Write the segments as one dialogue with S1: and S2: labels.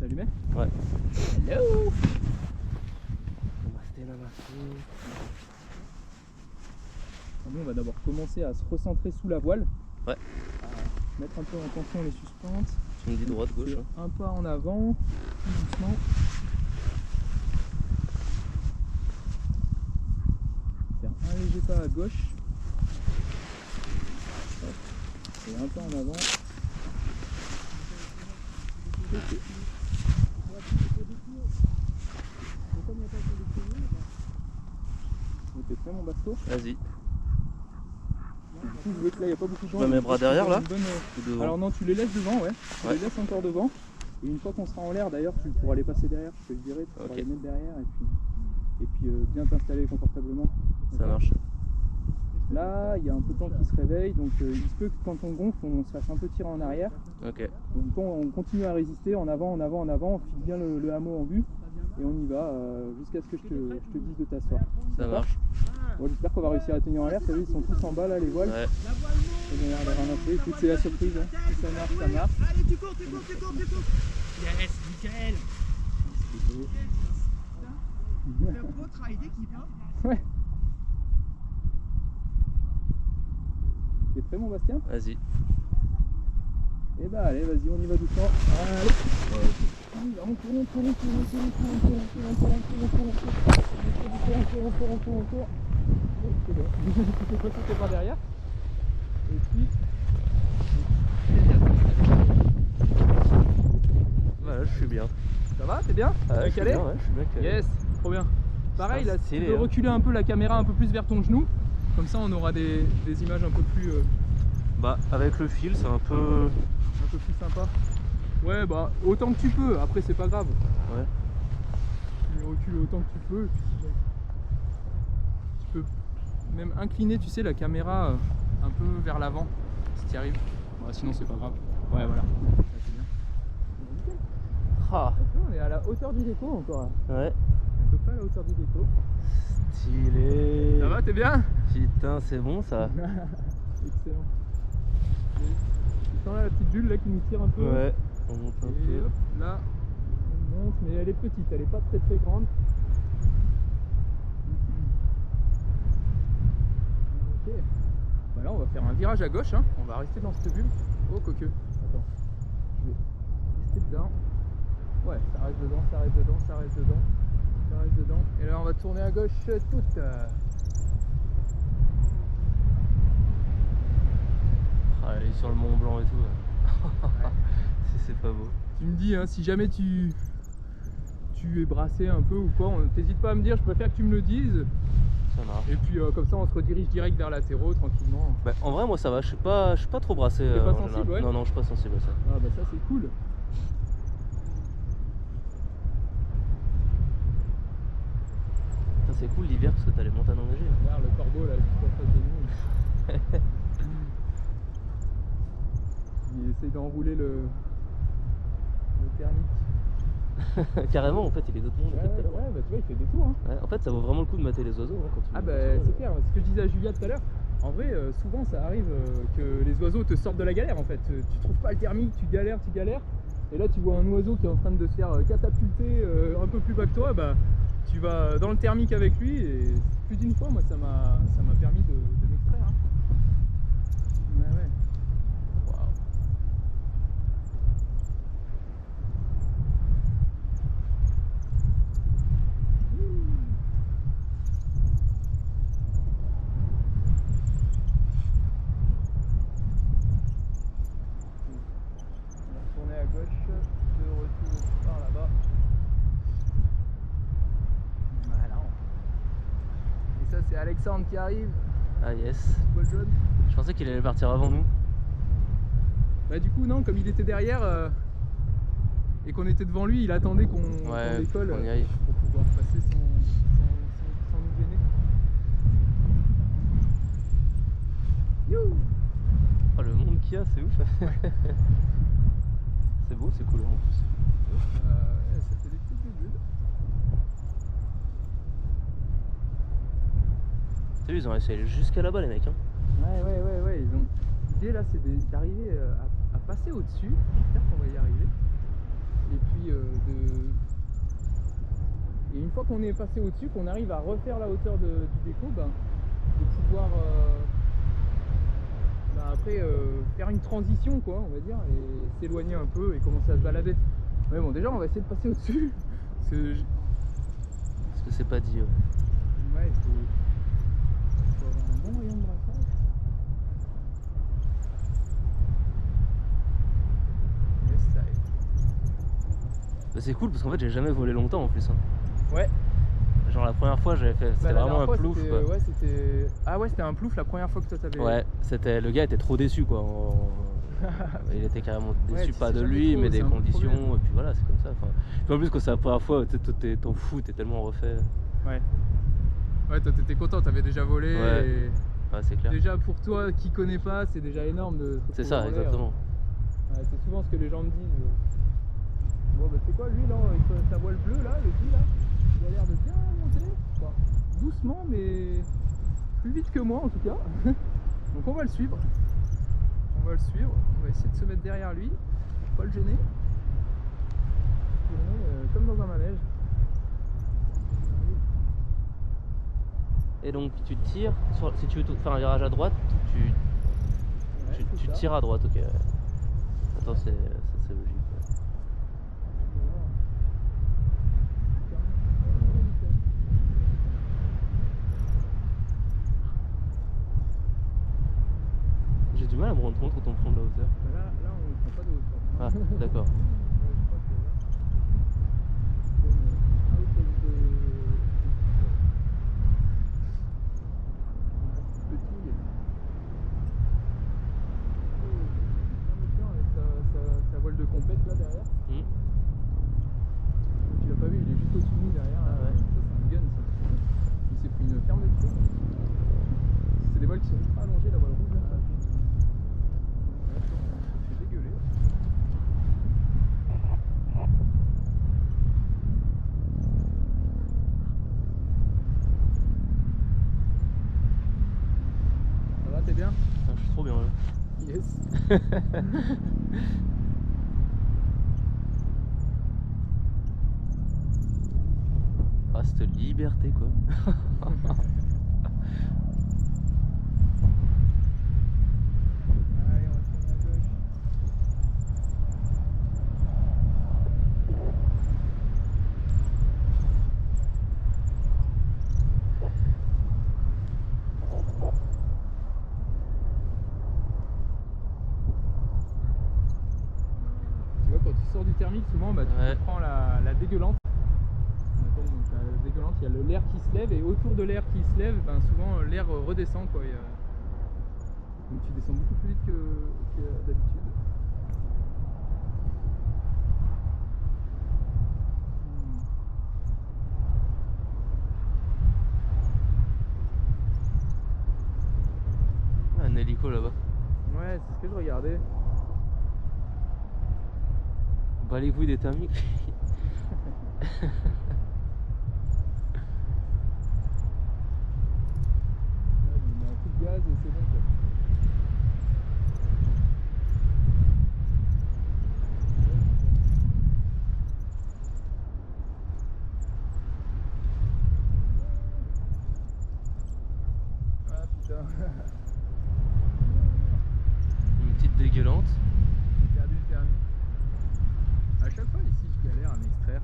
S1: C'est allumé?
S2: Ouais.
S1: Hello.
S2: Namasté, namasté.
S1: Nous on va d'abord commencer à se recentrer sous la voile.
S2: Ouais.
S1: À mettre un peu en tension les suspentes.
S2: Tu me dis droite, gauche hein.
S1: Un pas en avant, tout doucement. Faire un léger pas à gauche. Hop. Et un pas en avant. Ok. T'es prêt mon basto?
S2: Vas-y.
S1: Je veux que là il n'y a pas beaucoup de gens.
S2: Je mets mes bras derrière là
S1: bonne...
S2: ou devant?
S1: Alors non, tu les laisses devant, ouais. Tu les laisses encore devant. Et une fois qu'on sera en l'air d'ailleurs, tu pourras les passer derrière, je te le dirai, tu pourras les mettre derrière et puis bien t'installer confortablement.
S2: Ça marche.
S1: Là, il y a un peu de temps qui se réveille, donc il se peut que quand on gonfle, on se fasse un peu tirer en arrière.
S2: Ok.
S1: Donc on continue à résister en avant, en avant, en avant, on fixe bien le hameau en vue et on y va jusqu'à ce que je te dise de t'asseoir.
S2: Ça marche.
S1: Bon, j'espère qu'on va réussir à tenir en l'air, t'as vu, ils sont tous en bas là, les voiles.
S2: Ouais.
S1: On a l'air de ramasser, écoute, c'est la surprise, hein. Si ça marche, ça marche.
S3: Allez, tu cours, tu cours, tu cours, tu cours. Yes, nickel. C'est un beau travail d'équipe, hein.
S1: Ouais. T'es prêt mon Bastien?
S2: Vas-y.
S1: Eh bah allez, vas-y, on y va doucement. Allez. On y va, on tourne, on tourne, on tourne, on tourne, on tourne, on tourne, on tourne, on tourne, on tourne, on tourne. C'est bon. Tu fais passer tes bras derrière. Et puis.
S2: Voilà, je suis bien.
S1: Ça va, t'es bien?
S2: Ah,
S1: T'es calé?
S2: je suis bien calé.
S1: Yes, trop bien. Pareil, là, si tu
S2: stylé,
S1: peux
S2: hein.
S1: reculer un peu la caméra un peu plus vers ton genou, comme ça on aura des images un peu plus
S2: Bah, avec le fil, c'est un peu
S1: sympa. Ouais, bah, autant que tu peux, après c'est pas grave.
S2: Ouais.
S1: Tu recules autant que tu peux. Et puis, tu peux même incliner, tu sais, la caméra un peu vers l'avant, si tu y arrives. Ouais, sinon c'est pas grave. Ouais, voilà. Là, c'est bien.
S2: Ah.
S1: On est à la hauteur du déco encore là.
S2: Ouais.
S1: À peu près à la hauteur du déco.
S2: Stylé.
S1: Ça va, t'es bien?
S2: Putain, c'est bon ça.
S1: Excellent. Tu sens là la petite bulle là qui nous tire un peu?
S2: Ouais. On monte un
S1: Et
S2: peu.
S1: hop, là, on monte, mais elle est petite, elle est pas très très grande. Ok. Bah là, on va faire un virage à gauche, hein. On va rester dans cette bulle. Oh, coqueux. Attends. Je vais rester dedans. Ouais, ça reste dedans, ça reste dedans, ça reste dedans. Ça reste dedans. Et là, on va tourner à gauche toute.
S2: Ah, elle est sur le Mont Blanc et tout.
S1: Ouais.
S2: C'est pas beau.
S1: Tu me dis, hein, si jamais tu es brassé un peu ou quoi, t'hésites pas à me dire, je préfère que tu me le dises.
S2: Ça marche.
S1: Et puis comme ça on se redirige direct vers la terreau tranquillement.
S2: Bah, en vrai, moi ça va, je suis pas trop brassé.
S1: T'es pas
S2: en
S1: sensible,
S2: général.
S1: ouais?
S2: Non, non, je suis pas sensible à ça.
S1: Ah bah ça c'est cool.
S2: Ça, c'est cool l'hiver parce que t'as les montagnes enneigées. Hein.
S1: Regarde le corbeau là juste en face de nous. Il essaye d'enrouler le thermique.
S2: Carrément, en fait, il est d'autres mondes.
S1: Ouais,
S2: Tout à l'heure.
S1: ouais, bah tu vois il fait des tours, hein.
S2: Ouais, en fait, ça vaut vraiment le coup de mater les oiseaux hein, quand tu.
S1: Ah bah c'est clair, ce que je disais à Julia tout à l'heure. En vrai souvent ça arrive que les oiseaux te sortent de la galère en fait. Tu trouves pas le thermique, tu galères. Et là tu vois un oiseau qui est en train de se faire catapulter un peu plus bas que toi, bah tu vas dans le thermique avec lui et plus d'une fois moi ça m'a permis de m'extraire. Hein. Ouais, ouais. Waouh. On va retourner à gauche, de retour par là-bas. Voilà. Et ça c'est Alexandre qui arrive,
S2: Ah yes.
S1: Paul jaune.
S2: Je pensais qu'il allait partir avant nous.
S1: Bah du coup non, comme il était derrière et qu'on était devant lui, il attendait qu'on décolle
S2: on y aille.
S1: pour pouvoir passer sans nous gêner. Youhou.
S2: Oh, le monde qu'il y a, c'est ouf. C'est beau, c'est cool en plus.
S1: Ouais, ça fait des petites bulles.
S2: T'as vu, ils ont réussi à aller jusqu'à là-bas les mecs. Hein.
S1: Ouais, ils ont... L'idée là c'est d'arriver à passer au-dessus, j'espère qu'on va y arriver. Et puis Et une fois qu'on est passé au-dessus, qu'on arrive à refaire la hauteur du déco, ben, de pouvoir après faire une transition, quoi, on va dire, et s'éloigner un peu et commencer à se balader. Mais bon, déjà on va essayer de passer au-dessus.
S2: Parce que c'est pas dit.
S1: Ouais, il faut avoir un bon rayon de brassage. Yes, ça aide.
S2: Bah, c'est cool parce qu'en fait j'ai jamais volé longtemps en plus. Hein.
S1: Ouais.
S2: Genre la première fois j'avais fait, c'était
S1: Bah,
S2: vraiment un plouf. Quoi.
S1: Ouais, c'était... Ah ouais, c'était un plouf la première fois que toi t'avais...
S2: Ouais, c'était, le gars était trop déçu quoi. Il était carrément déçu,
S1: Ouais,
S2: pas de
S1: jamais
S2: lui,
S1: trop,
S2: mais des
S1: c'est un peu le
S2: conditions,
S1: problème.
S2: et puis voilà, c'est comme ça. Enfin, puis en plus que c'est la première fois, tu sais, t'en fous, t'es tellement refait.
S1: Ouais. Ouais, toi t'étais content, t'avais déjà volé.
S2: Ouais.
S1: Et...
S2: Ouais, c'est clair.
S1: Déjà pour toi qui connais pas, c'est déjà énorme de... se
S2: C'est
S1: retrouver
S2: ça,
S1: en l'air.
S2: exactement.
S1: Ouais, c'est souvent ce que les gens me disent. Bon bah c'est quoi lui là, avec sa voile bleue là, le petit là, il a l'air de bien monter. Bon, doucement mais plus vite que moi en tout cas. Donc on va le suivre. On va le suivre, on va essayer de se mettre derrière lui, pas le gêner. Comme dans un manège.
S2: Et donc tu tires, si tu veux faire un virage à droite,
S1: Ouais,
S2: tu
S1: c'est ça.
S2: tires à droite, ok. Attends, c'est logique. Ouais. J'ai du mal à me rendre compte quand on prend de la hauteur.
S1: Là on ne prend pas de hauteur.
S2: Ah, d'accord.
S1: Je crois que là, sa voile de compète là derrière.
S2: Hmm.
S1: Tu l'as pas vu, il est juste au-dessus de nous derrière.
S2: Ah ouais.
S1: Ça c'est un gun ça. Il s'est pris une ferme de pied. C'est des voiles qui sont ultra allongées, la voile rouge là. C'est dégueulé. Ça va, t'es bien?
S2: Putain, je suis trop bien là.
S1: Yes.
S2: Ah, cette liberté quoi.
S1: Allez, on va tourner à gauche. Tu vois, quand tu sors du thermique, souvent bah, tu
S2: Ouais.
S1: prends la dégueulante. On appelle donc la dégueulante, il y a l'air qui se lève et autour de l'air qui se lève, ben, souvent l'air redescend quoi. Donc tu descends beaucoup plus vite que d'habitude.
S2: Ah, un hélico là-bas.
S1: Ouais, c'est ce que je regardais.
S2: Bah les couilles des thermiques.
S1: Ouais, il met un coup de gaz et c'est bon quoi. Ah putain.
S2: Une petite dégueulante.
S1: J'ai perdu le thermique. À chaque fois ici je galère à m'extraire.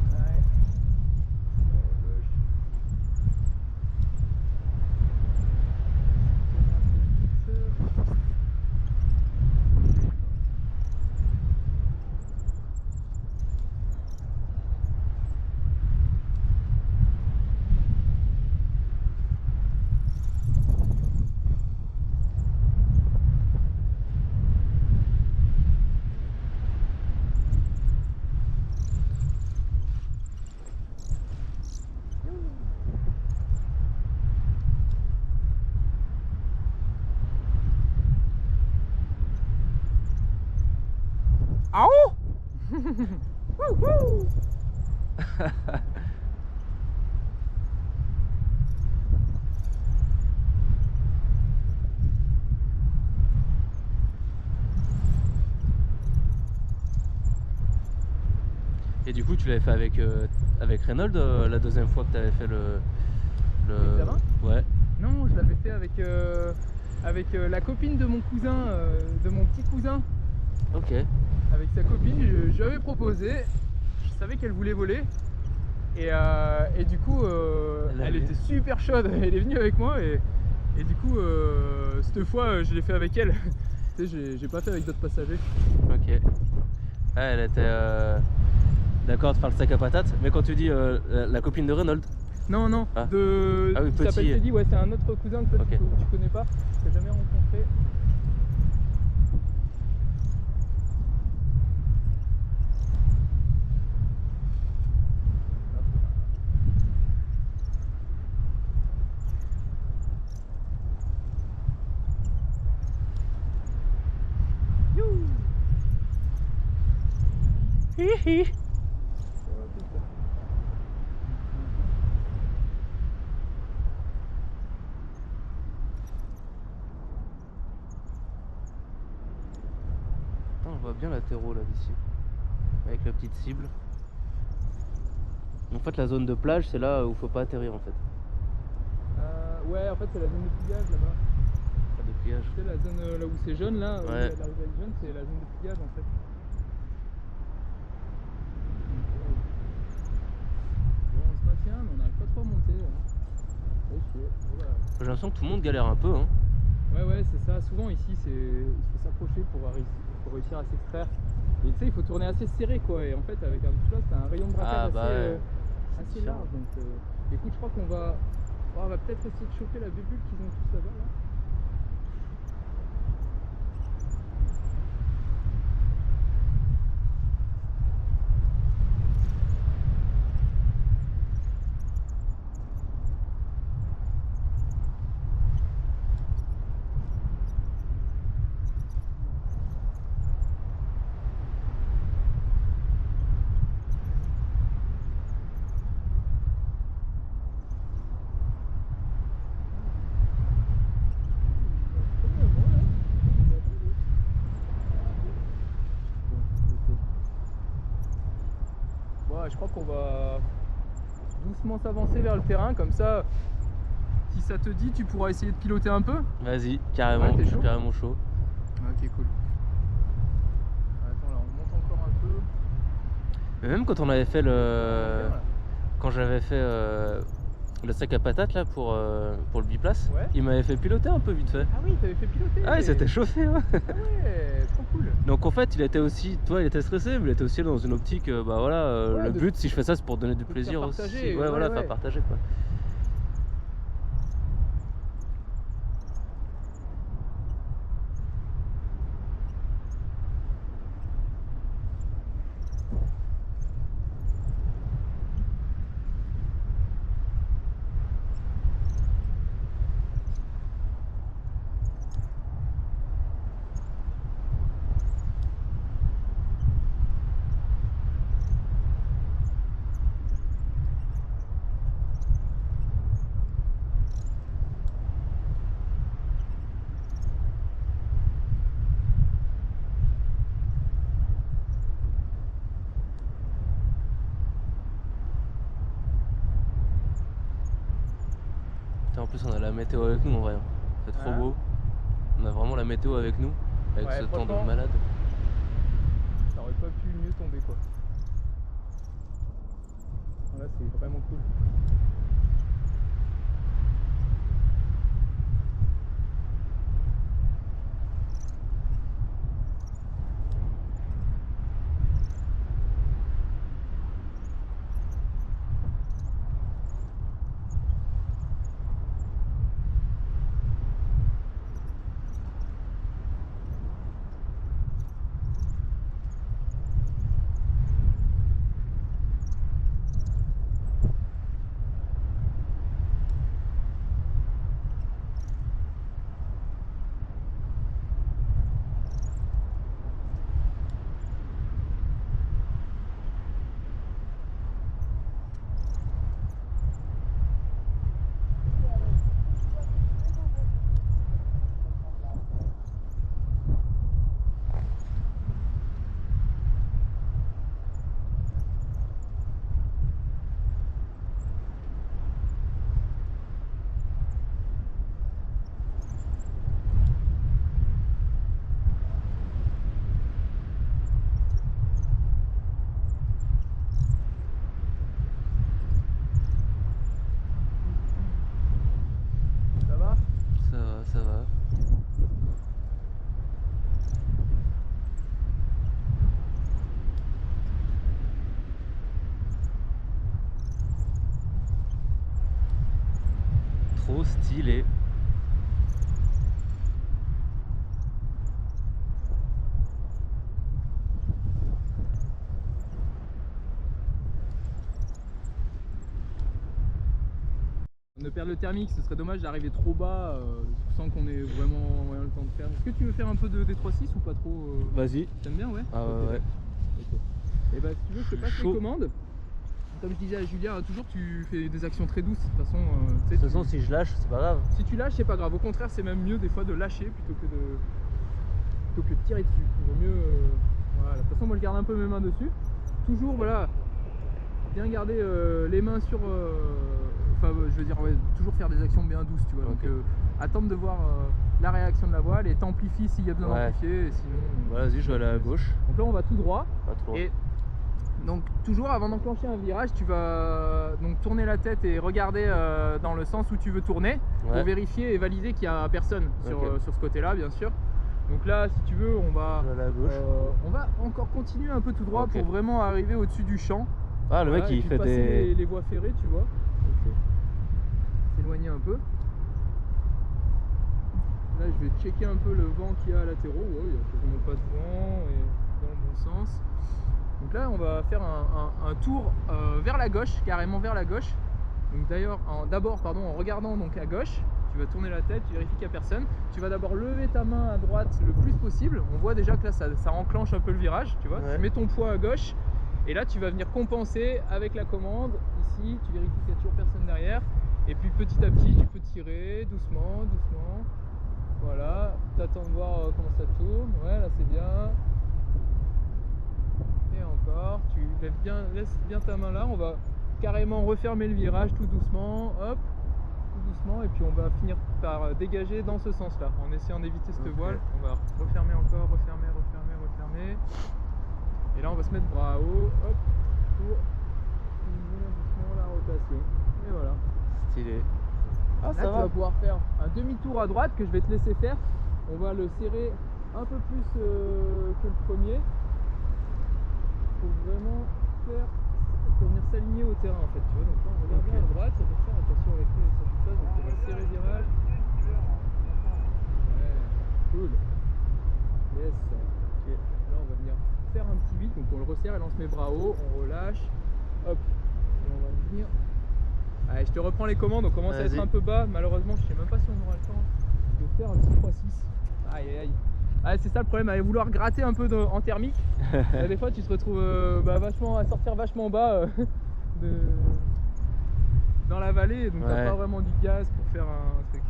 S1: Ouais.
S2: Et du coup, tu l'avais fait avec Reynolds la deuxième fois que tu avais fait le.
S1: L'examen ?
S2: Ouais.
S1: Non, je l'avais fait avec la copine de mon cousin, de mon petit cousin.
S2: Ok.
S1: Avec sa copine, je lui avais proposé. Je savais qu'elle voulait voler. Et du coup, elle était super chaude. Elle est venue avec moi et du coup, cette fois, je l'ai fait avec elle. Tu sais, j'ai pas fait avec d'autres passagers.
S2: Ok. Ah, elle était d'accord de faire le sac à patates. Mais quand tu dis la copine de Reynolds.
S1: Non, non,
S2: Ah.
S1: il
S2: oui,
S1: s'appelle
S2: petit.
S1: Teddy, ouais, c'est un autre cousin que
S2: Ok.
S1: tu connais pas, que t'as jamais rencontré.
S2: Hihi. On voit bien la terreau là d'ici. Avec la petite cible. En fait, la zone de plage, c'est là où faut pas atterrir en fait.
S1: Ouais, en fait, c'est la zone de pliage là-bas.
S2: Pas de pliage.
S1: Tu sais, la zone là où c'est jaune, là, où il y a
S2: Ouais.
S1: la rivelle jaune, c'est la zone de pliage en fait. Bon, on se maintient, mais on n'arrive pas trop à monter. Ouais, chier. Voilà.
S2: J'ai l'impression que tout le monde galère un peu. Hein.
S1: Ouais, c'est ça. Souvent ici, il faut s'approcher pour réussir à s'extraire. Et tu sais, il faut tourner assez serré quoi. Et en fait, avec un bouche t'as un rayon de braquage assez large. Donc, écoute, je crois on va peut-être essayer de choper la bébule qu'ils ont tous là-bas. Là. Je crois qu'on va doucement s'avancer vers le terrain, comme ça, si ça te dit, tu pourras essayer de piloter un peu.
S2: Vas-y, carrément,
S1: Ouais,
S2: je suis carrément chaud.
S1: Ok, cool. Attends, là, on monte encore un peu.
S2: Mais même quand on avait fait quand j'avais fait le sac à patates là pour le biplace,
S1: ouais.
S2: Il m'avait fait piloter un peu vite fait.
S1: Ah oui, t'avais fait piloter.
S2: Ah, il s'était chauffé. Hein.
S1: Ah ouais, trop cool.
S2: Donc en fait, il était aussi, toi, il était stressé, mais il était aussi dans une optique, bah voilà, le but, si je fais ça, c'est pour donner du plaisir aussi. Ouais, voilà, faire partager quoi. En plus, on a la météo avec nous en vrai. C'est trop beau. On a vraiment la météo avec nous, avec ce temps de malade.
S1: Ça aurait pas pu mieux tomber quoi. Là, c'est vraiment cool.
S2: Trop stylé.
S1: De perdre le thermique, ce serait dommage d'arriver trop bas sans qu'on ait vraiment rien le temps de faire. Est-ce que tu veux faire un peu de D3.6 ou pas trop
S2: Vas-y.
S1: T'aimes bien, ouais?
S2: Ah
S1: Ok.
S2: ouais.
S1: Ok. Et bah si tu veux, je te passe
S2: Chaud.
S1: les commandes. Comme je disais à Julia, toujours tu fais des actions très douces. De toute façon, tu sais,
S2: De toute façon, si je lâche, c'est pas grave.
S1: si tu lâches, c'est pas grave. Au contraire, c'est même mieux des fois de lâcher plutôt que de tirer dessus. Il vaut mieux. Voilà. De toute façon, moi je garde un peu mes mains dessus. Toujours, voilà, bien garder les mains sur. Enfin, je veux dire, ouais, toujours faire des actions bien douces, tu vois.
S2: Ok.
S1: Donc, attendre de voir la réaction de la voile et t'amplifie s'il y a besoin
S2: Ouais.
S1: d'amplifier. Et sinon.
S2: Vas-y, je vais aller à gauche.
S1: Donc là, on va tout droit.
S2: Pas trop.
S1: Et donc toujours avant d'enclencher un virage, tu vas donc tourner la tête et regarder dans le sens où tu veux tourner pour
S2: Ouais.
S1: vérifier et valider qu'il n'y a personne sur,
S2: Ok.
S1: sur ce côté-là, bien sûr. Donc là, si tu veux, on va
S2: Je vais aller à gauche.
S1: encore continuer un peu tout droit
S2: Ok.
S1: pour vraiment arriver au-dessus du champ.
S2: Ah, le
S1: Voilà,
S2: mec
S1: et
S2: il
S1: puis
S2: fait
S1: passer
S2: des.
S1: les voies ferrées, tu vois. S'éloigner un peu. Là, je vais checker un peu le vent qu'il y a à latéraux. Ouais, il n'y a quasiment pas de vent et dans le bon sens. Donc là, on va faire un tour vers la gauche, carrément vers la gauche. Donc d'ailleurs, d'abord, en regardant donc à gauche, tu vas tourner la tête, tu vérifies qu'il n'y a personne. Tu vas d'abord lever ta main à droite le plus possible. On voit déjà que là, ça enclenche un peu le virage, tu vois.
S2: Ouais.
S1: Tu mets ton poids à gauche et là, tu vas venir compenser avec la commande. Ici, tu vérifies qu'il n'y a toujours personne derrière. Et puis petit à petit, tu peux tirer doucement, doucement. Voilà, t'attends de voir comment ça tourne. Ouais, là c'est bien. Et encore, tu laisses bien ta main là. On va carrément refermer le virage tout doucement. Hop, tout doucement. Et puis on va finir par dégager dans ce sens là, en essayant d'éviter cette
S2: Ok.
S1: voile. On va refermer encore, refermer, refermer, refermer. Et là on va se mettre bras haut, hop, pour finir doucement la rotation. Et voilà.
S2: Stylé. Ah,
S1: Là,
S2: ça
S1: tu
S2: va.
S1: vas pouvoir faire un demi-tour à droite que je vais te laisser faire. On va le serrer un peu plus que le premier pour vraiment pour venir s'aligner au terrain en fait. Tu vois, donc là, on regarde
S2: Ok.
S1: bien à droite, ça peut faire attention avec les passe, donc on va serrer le virage. Ouais, cool. Yes. Ok. Là, on va venir faire un petit 8, donc on le resserre et lance mes bras hauts, on relâche. Hop. Et on va venir. Allez, je te reprends les commandes, on commence à être
S2: Vas-y.
S1: un peu bas, malheureusement je sais même pas si on aura le temps de faire un petit 3-6. Aïe aïe aïe. Ah, c'est ça le problème, à vouloir gratter un peu en thermique. Là, des fois tu te retrouves vachement, à sortir vachement bas dans la vallée, donc t'as
S2: Ouais.
S1: pas vraiment du gaz pour faire un truc.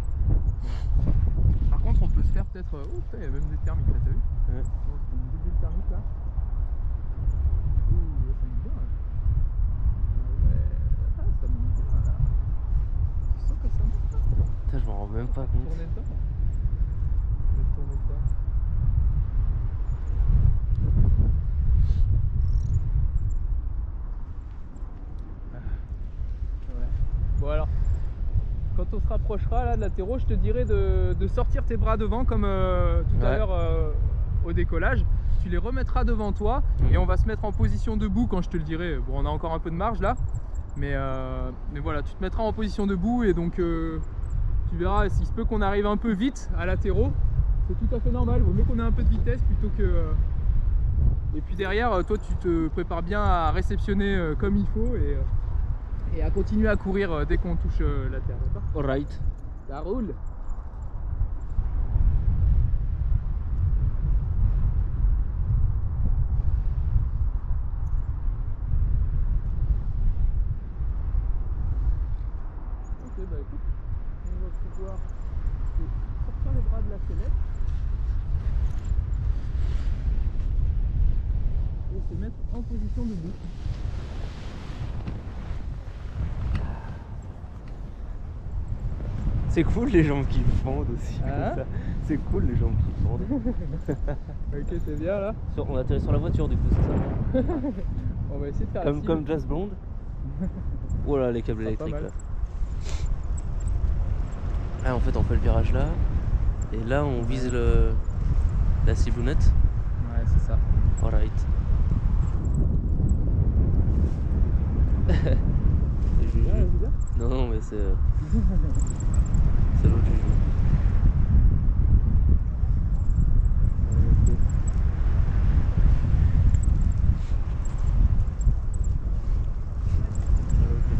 S1: Par contre on peut se faire peut-être... Oh putain, il y a même des thermiques là, t'as vu?
S2: Ouais.
S1: Bon, c'est une double thermique là. Ouh, ça monte bien là. Ah, ça monte bien là. Tu sens que ça monte là?
S2: Putain, je m'en rends même pas compte.
S1: Tourner dedans. Je vais tourner dedans. Ouais. Bon alors, quand on se rapprochera là de latéraux, je te dirai de sortir tes bras devant comme tout à
S2: Ouais.
S1: l'heure au décollage. Tu les remettras devant toi et on va se mettre en position debout quand je te le dirai. Bon, on a encore un peu de marge là, mais voilà, tu te mettras en position debout et donc tu verras, s'il se peut qu'on arrive un peu vite à latéraux, c'est tout à fait normal. Il vaut mieux qu'on ait un peu de vitesse plutôt que... Et puis derrière, toi tu te prépares bien à réceptionner comme il faut et à continuer à courir dès qu'on touche la terre, d'accord?
S2: Alright.
S1: Ça roule. Ok, bah écoute, on va pouvoir sortir les bras de la sellette et se mettre en position debout.
S2: C'est cool les jambes qui fondent aussi.
S1: Hein
S2: Comme ça. C'est cool les jambes qui fondent.
S1: Ok, c'est bien là.
S2: On atterrit sur la voiture du coup, c'est ça.
S1: On va essayer de faire la cible.
S2: Comme Jazz Blonde. Oh là, les câbles
S1: Ah, pas
S2: électriques
S1: mal.
S2: là. Ah, en fait, on fait le virage là. Et là, on vise la cibounette.
S1: Ouais, c'est ça.
S2: Alright. Et
S1: Ouais, c'est bien.
S2: Non, mais mais c'est l'autre que je joue.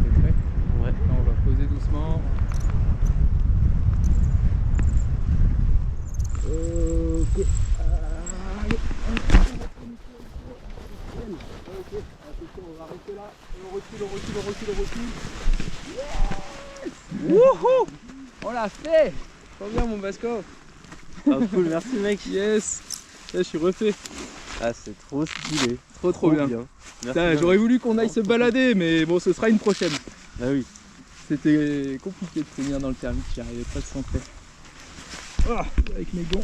S1: T'es prêt?
S2: Ouais.
S1: Là, on va poser doucement. Ok. Allez. Ok. Attention, on va arrêter là. On recule. Yes! Wouhou! On l'a fait! Trop bien mon Basco!
S2: Ah cool, merci mec.
S1: Yes! Là, je suis refait.
S2: Ah c'est trop stylé.
S1: Trop bien.
S2: Merci
S1: Putain,
S2: bien.
S1: j'aurais voulu qu'on aille se balader, mais bon, ce sera une prochaine.
S2: Ah oui.
S1: C'était compliqué de tenir dans le thermique, j'y arrivais pas de centrer. Ah, avec mes gants.